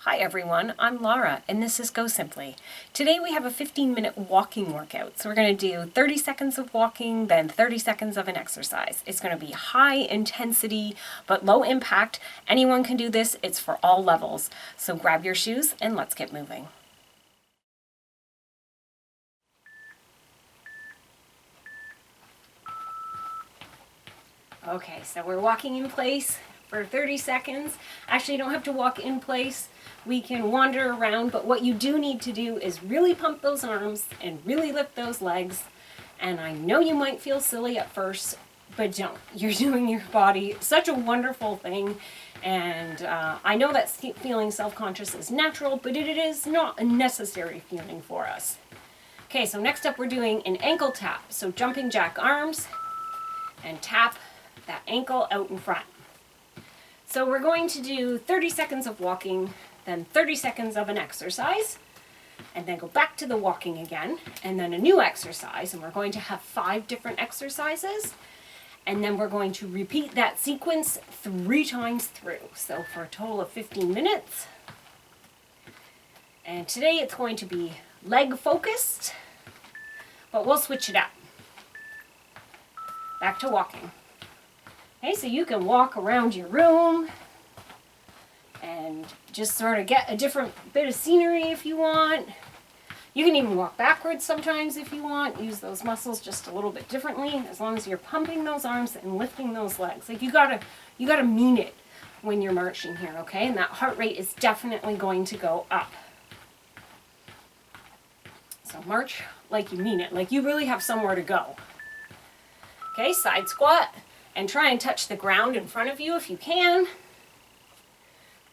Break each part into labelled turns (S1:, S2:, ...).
S1: Hi everyone, I'm Laura and this is Go Simply. Today we have a 15-minute walking workout. So we're going to do 30 seconds of walking, then 30 seconds of an exercise. It's going to be high intensity but low impact. Anyone can do this. It's for all levels. So grab your shoes and let's get moving. Okay, so we're walking in place for 30 seconds. Actually, you don't have to walk in place. We can wander around, but what you do need to do is really pump those arms and really lift those legs. And I know you might feel silly at first, but don't. You're doing your body such a wonderful thing. And I know that feeling self-conscious is natural, but it is not a necessary feeling for us. Okay, so next up we're doing an ankle tap. So jumping jack arms and tap that ankle out in front. So we're going to do 30 seconds of walking, then 30 seconds of an exercise, and then go back to the walking again, and then a new exercise, and we're going to have 5 different exercises, and then we're going to repeat that sequence 3 times through. So for a total of 15 minutes. And today it's going to be leg focused, but we'll switch it up. Back to walking. Okay, so you can walk around your room and just sort of get a different bit of scenery if you want. You can even walk backwards sometimes if you want. Use those muscles just a little bit differently, as long as you're pumping those arms and lifting those legs. Like you gotta mean it when you're marching here, okay? And that heart rate is definitely going to go up. So march like you mean it, like you really have somewhere to go. Okay, side squat. And try and touch the ground in front of you if you can.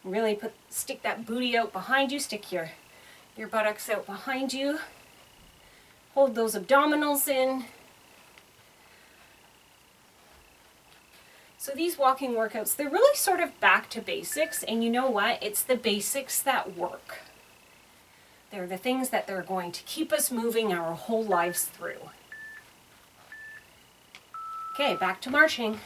S1: Really stick that booty out behind you. Stick your buttocks out behind you. Hold those abdominals in. So these walking workouts, they're really sort of back to basics. And you know what? It's the basics that work. They're the things that they're going to keep us moving our whole lives through. Okay, back to marching.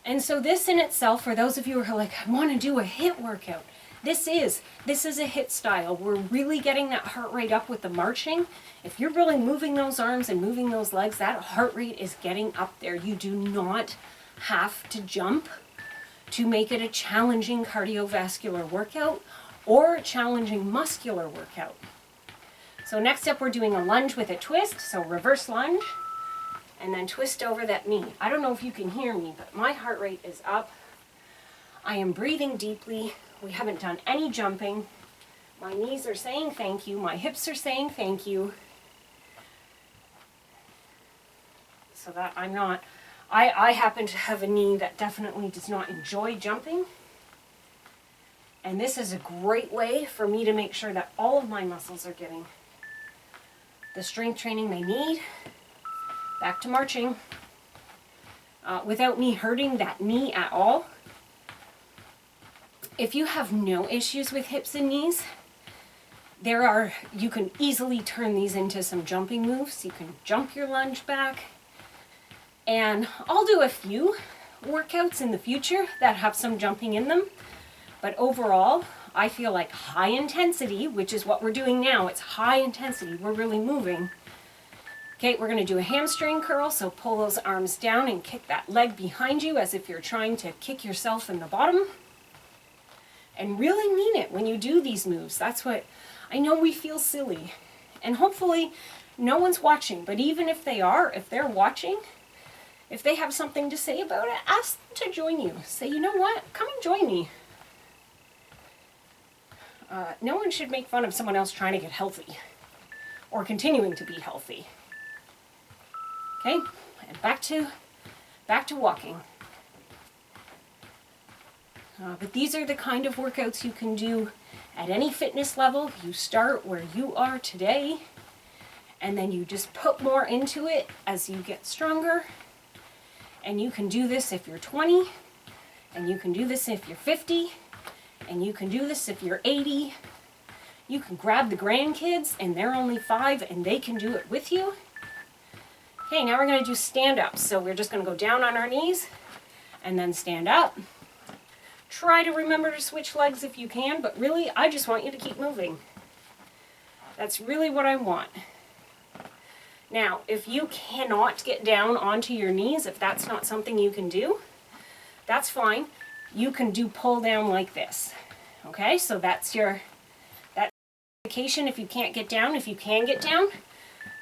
S1: And so this in itself, for those of you who are like, I want to do a HIIT workout, this is a HIIT style. We're really getting that heart rate up with the marching. If you're really moving those arms and moving those legs, that heart rate is getting up there. You do not have to jump to make it a challenging cardiovascular workout or a challenging muscular workout. So next up, we're doing a lunge with a twist, so reverse lunge. And then twist over that knee. I don't know if you can hear me, but my heart rate is up. I am breathing deeply. We haven't done any jumping. My knees are saying thank you. My hips are saying thank you. So that I'm not, I happen to have a knee that definitely does not enjoy jumping. And this is a great way for me to make sure that all of my muscles are getting the strength training they need. Back to marching without me hurting that knee at all. If you have no issues with hips and knees, you can easily turn these into some jumping moves. You can jump your lunge back. And I'll do a few workouts in the future that have some jumping in them. But overall, I feel like high intensity, which is what we're doing now, it's high intensity. We're really moving. Okay, we're going to do a hamstring curl, so pull those arms down and kick that leg behind you as if you're trying to kick yourself in the bottom. And really mean it when you do these moves. That's what, I know we feel silly. And hopefully no one's watching, but even if they are, if they're watching, if they have something to say about it, ask them to join you. Say, you know what, come and join me. No one should make fun of someone else trying to get healthy or continuing to be healthy. Okay, and back to walking. But these are the kind of workouts you can do at any fitness level. You start where you are today, and then you just put more into it as you get stronger. And you can do this if you're 20, and you can do this if you're 50, and you can do this if you're 80. You can grab the grandkids, and they're only 5, and they can do it with you. Okay, now we're going to do stand-ups. So we're just going to go down on our knees and then stand up. Try to remember to switch legs if you can, but really, I just want you to keep moving. That's really what I want. Now, if you cannot get down onto your knees, if that's not something you can do, that's fine. You can do pull down like this. Okay, so that's indication if you can't get down. If you can get down,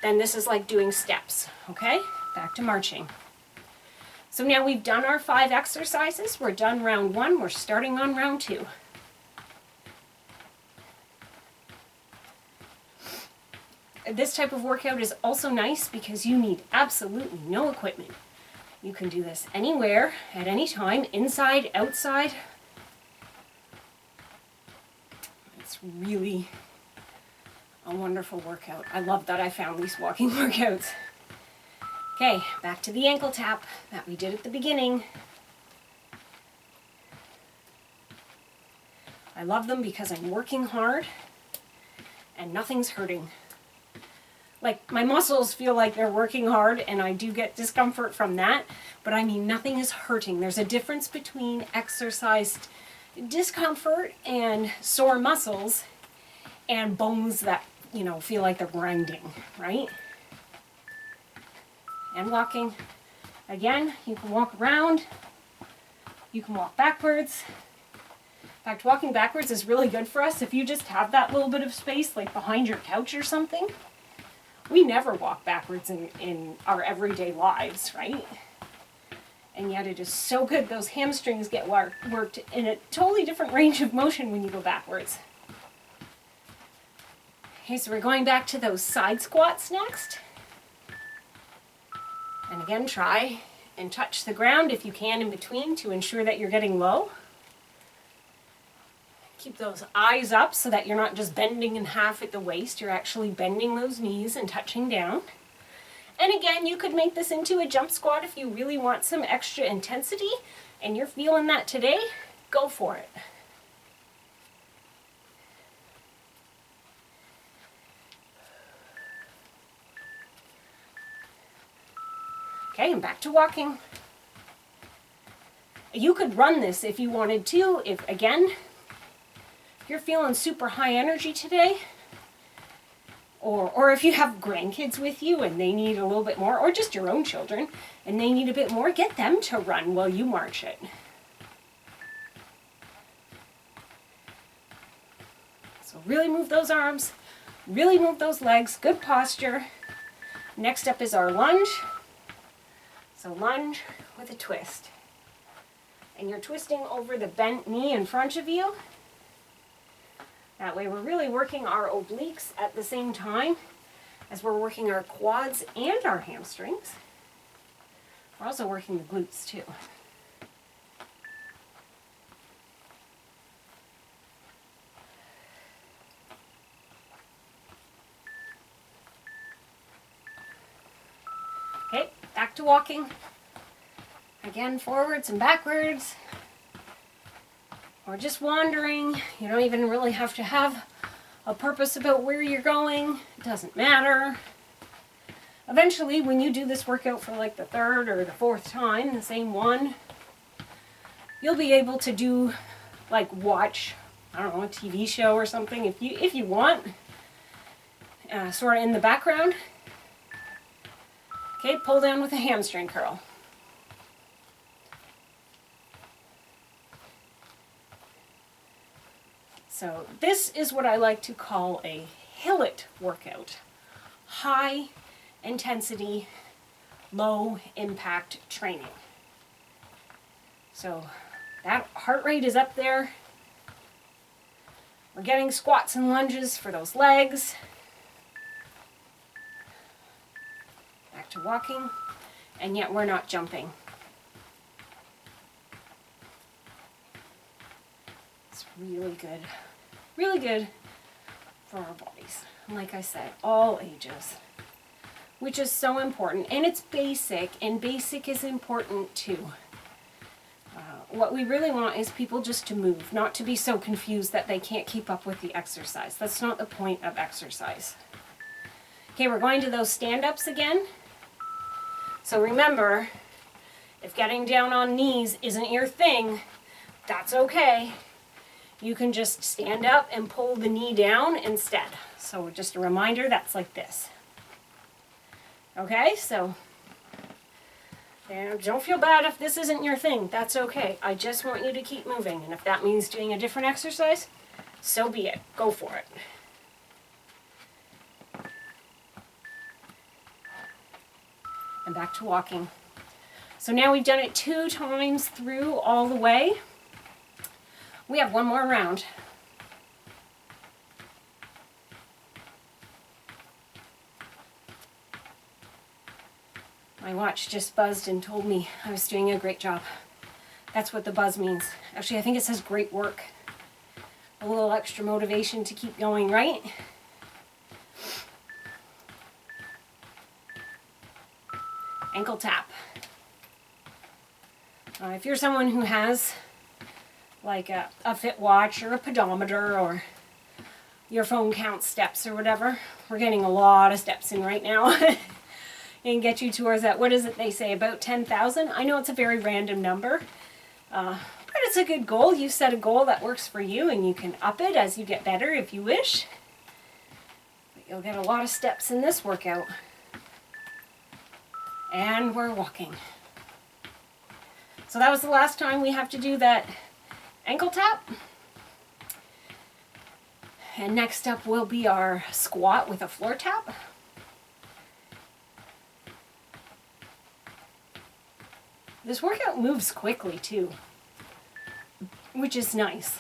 S1: then this is like doing steps. Okay, back to marching. So now we've done our 5 exercises. We're done round 1. We're starting on round 2. This type of workout is also nice because you need absolutely no equipment. You can do this anywhere, at any time, inside, outside. It's really a wonderful workout. I love that I found these walking workouts. Okay, back to the ankle tap that we did at the beginning. I love them because I'm working hard and nothing's hurting. Like, my muscles feel like they're working hard and I do get discomfort from that, but I mean, nothing is hurting. There's a difference between exercised discomfort and sore muscles and bones that, you know, feel like they're grinding, right? And walking. Again, you can walk around, you can walk backwards. In fact, walking backwards is really good for us if you just have that little bit of space, like behind your couch or something. We never walk backwards in our everyday lives, right? And yet it is so good. Those hamstrings get worked in a totally different range of motion when you go backwards. Okay, so we're going back to those side squats next. And again, try and touch the ground if you can in between to ensure that you're getting low. Keep those eyes up so that you're not just bending in half at the waist. You're actually bending those knees and touching down. And again, you could make this into a jump squat if you really want some extra intensity and you're feeling that today, go for it. Okay, and back to walking. You could run this if you wanted to. If you're feeling super high energy today, or if you have grandkids with you and they need a little bit more, or just your own children and they need a bit more, get them to run while you march it. So really move those arms, really move those legs, good posture. Next up is our lunge. So lunge with a twist. And you're twisting over the bent knee in front of you. That way we're really working our obliques at the same time as we're working our quads and our hamstrings. We're also working the glutes too. Okay, back to walking. Again, forwards and backwards. Or just wandering. You don't even really have to have a purpose about where you're going. It doesn't matter. Eventually, when you do this workout for like the 3rd or the 4th time, the same one, you'll be able to do, like, watch, I don't know, a TV show or something if you want, sort of in the background. Okay, pull down with a hamstring curl. So this is what I like to call a HIIT workout. High intensity, low impact training. So that heart rate is up there. We're getting squats and lunges for those legs. Back to walking, and yet we're not jumping. It's really good. Really good for our bodies. And like I said, all ages, which is so important. And it's basic, and basic is important too. What we really want is people just to move, not to be so confused that they can't keep up with the exercise. That's not the point of exercise. Okay, we're going to those stand-ups again. So remember, if getting down on knees isn't your thing, that's okay. You can just stand up and pull the knee down instead. So just a reminder, that's like this. Okay, so don't feel bad if this isn't your thing. That's okay. I just want you to keep moving. And if that means doing a different exercise, so be it. Go for it. And back to walking. So now we've done it 2 times through all the way. We have one more round. My watch just buzzed and told me I was doing a great job. That's what the buzz means. Actually, I think it says great work. A little extra motivation to keep going, right? Ankle tap. If you're someone who has like a fit watch or a pedometer or your phone counts steps or whatever, we're getting a lot of steps in right now. And get you towards that, what is it they say, about 10,000? I know it's a very random number, but it's a good goal. You set a goal that works for you and you can up it as you get better if you wish. But you'll get a lot of steps in this workout. And we're walking. So that was the last time we have to do that ankle tap. And next up will be our squat with a floor tap. This workout moves quickly too, which is nice.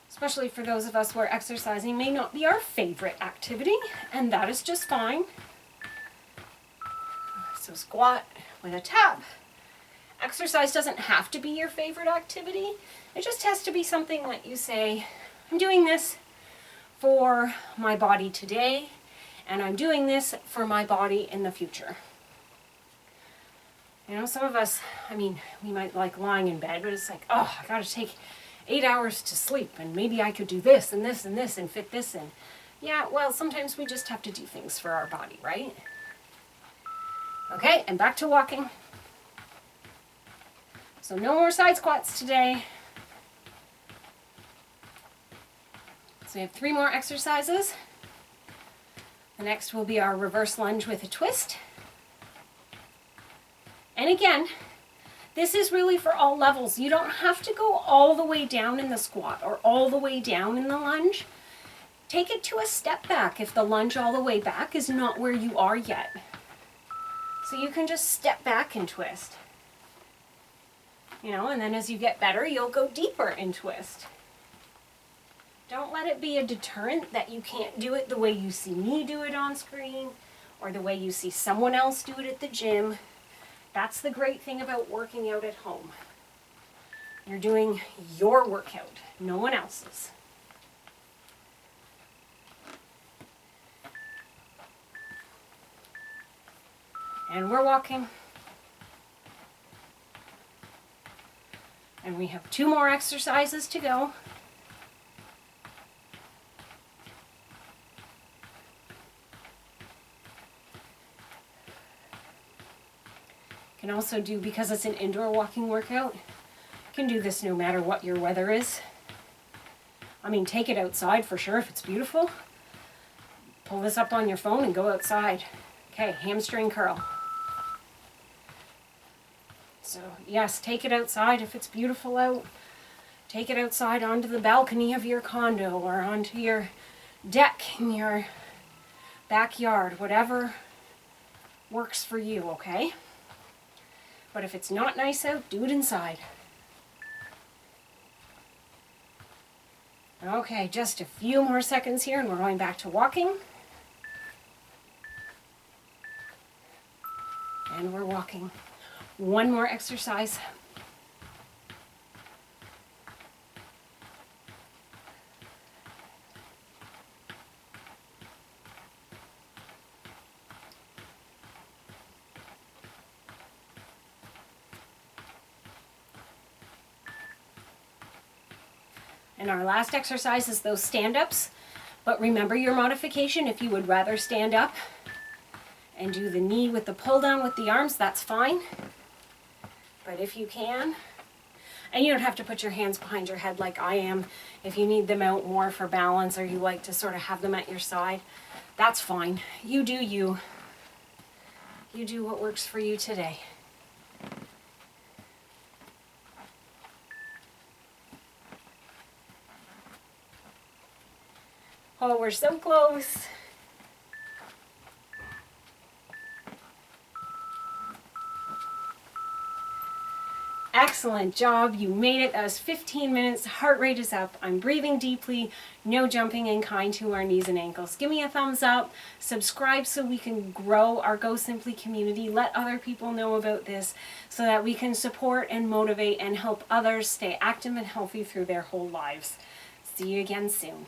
S1: Especially for those of us where exercising may not be our favorite activity, and that is just fine. So squat with a tap. Exercise doesn't have to be your favorite activity. It just has to be something that you say, I'm doing this for my body today, and I'm doing this for my body in the future. You know, some of us, I mean, we might like lying in bed, but it's like, oh, I gotta take 8 hours to sleep, and maybe I could do this and this and this and fit this in. Yeah, well, sometimes we just have to do things for our body, right? Okay, and back to walking. So no more side squats today. So we have 3 more exercises. The next will be our reverse lunge with a twist. And again, this is really for all levels. You don't have to go all the way down in the squat or all the way down in the lunge. Take it to a step back if the lunge all the way back is not where you are yet. So you can just step back and twist. You know, and then as you get better, you'll go deeper and twist. Don't let it be a deterrent that you can't do it the way you see me do it on screen or the way you see someone else do it at the gym. That's the great thing about working out at home. You're doing your workout, no one else's. And we're walking. And we have 2 more exercises to go. You can also do, because it's an indoor walking workout, you can do this no matter what your weather is. I mean, take it outside for sure if it's beautiful. Pull this up on your phone and go outside. Okay, hamstring curl. So yes, take it outside if it's beautiful out. Take it outside onto the balcony of your condo or onto your deck in your backyard, whatever works for you, okay? But if it's not nice out, do it inside. Okay, just a few more seconds here and we're going back to walking. And we're walking. 1 more exercise. And our last exercise is those stand-ups. But remember your modification. If you would rather stand up and do the knee with the pull down with the arms, that's fine. But if you can, And you don't have to put your hands behind your head like I am. If you need them out more for balance, or you like to sort of have them at your side, that's fine. You do you. You do what works for you today. Oh, we're so close. Excellent job. You made it. That was 15 minutes. Heart rate is up. I'm breathing deeply. No jumping, and kind to our knees and ankles. Give me a thumbs up. Subscribe so we can grow our Go Simply community. Let other people know about this so that we can support and motivate and help others stay active and healthy through their whole lives. See you again soon.